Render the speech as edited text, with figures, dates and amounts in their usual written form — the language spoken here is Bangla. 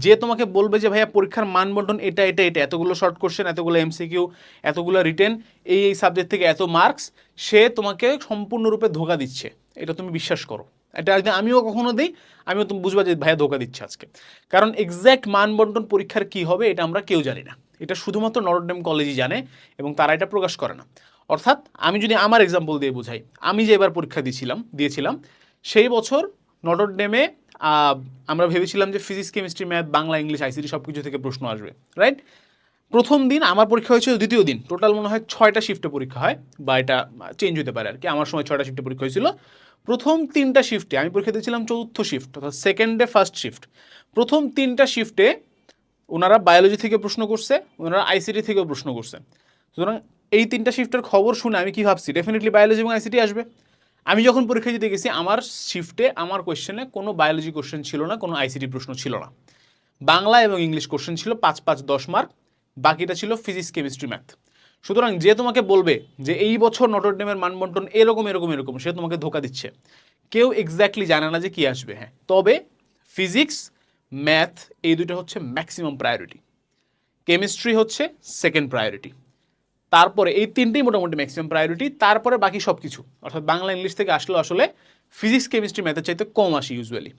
যে তোমাকে বলবে যে ভাইয়া পরীক্ষার মানবন্টন এটা এটা এটা, এতগুলো শর্ট কোশ্চেন, এতগুলো এমসিকিউ, এতগুলো রিটেন, এই সাবজেক্ট থেকে এত মার্কস, সে তোমাকে সম্পূর্ণরূপে ধোকা দিচ্ছে, এটা তুমি বিশ্বাস করো। এটা যদি আমিও কখনো দিই, আমিও তুমি বুঝবা যে ভাইয়া ধোকা দিচ্ছে আজকে। কারণ এক্স্যাক্ট মানবন্টন পরীক্ষার কি হবে এটা আমরা কেউ জানি না, এটা শুধুমাত্র নটরডেম কলেজই জানে এবং তারা এটা প্রকাশ করে না। অর্থাৎ আমি যদি আমার এক্সাম্পল দিয়ে বুঝাই, আমি যে এবার পরীক্ষা দিয়েছিলাম সেই বছর নটরডেমে আমরা ভেবেছিলাম যে physics, chemistry, math, Bangla, English, ICT সব কিছু থেকে প্রশ্ন আসবে, রাইট? প্রথম দিন আমার পরীক্ষা হয়েছিল, দ্বিতীয় দিন টোটাল মনে হয় 6টা শিফটে পরীক্ষা হয়, বা এটা চেঞ্জ হতে পারে আর কি। আমার সময় 6টা শিফটে পরীক্ষা হয়েছিল। প্রথম 3টা শিফটে আমি পরীক্ষা দিয়েছিলাম, চতুর্থ শিফট অর্থাৎ সেকেন্ডে ফার্স্ট শিফট। প্রথম 3টা শিফটে ওনারা বায়োলজি থেকে প্রশ্ন করছে, ওনারা আইসিটি থেকেও প্রশ্ন করছে। সুতরাং এই 3টা শিফটের খবর শুনে আমি কি ভাবছি, ডেফিনেটলি বায়োলজি এবং আইসিটি আসবে। আমি যখন পরীক্ষা দিতে গেছি আমার শিফটে আমার কোয়েশ্চেনে কোনো বায়োলজি কোশ্চেন ছিল না, কোনো আইসিটি প্রশ্ন ছিল না। বাংলা এবং ইংলিশ কোশ্চেন ছিল 5-5-10 মার্ক, বাকিটা ছিল ফিজিক্স, কেমিস্ট্রি, ম্যাথ। সুতরাং যে তোমাকে বলবে যে এই বছর নটরডেমের মানবন্টন এরকম এরকম এরকম, সে তোমাকে ধোকা দিচ্ছে। কেউ এক্স্যাক্টলি জানে না যে কি আসবে। হ্যাঁ, তবে ফিজিক্স, ম্যাথ এই দুটো হচ্ছে ম্যাক্সিমাম প্রায়োরিটি, কেমিস্ট্রি হচ্ছে সেকেন্ড প্রায়োরিটি, তারপরে এই 3টেই মোটামুটি ম্যাক্সিমাম প্রায়োরিটি, তারপরে বাকি সব কিছু। অর্থাৎ বাংলা, ইংলিশ থেকে আসলে ফিজিক্স, কেমিস্ট্রি, ম্যাথের চাইতে কম আসে ইউজুয়ালি।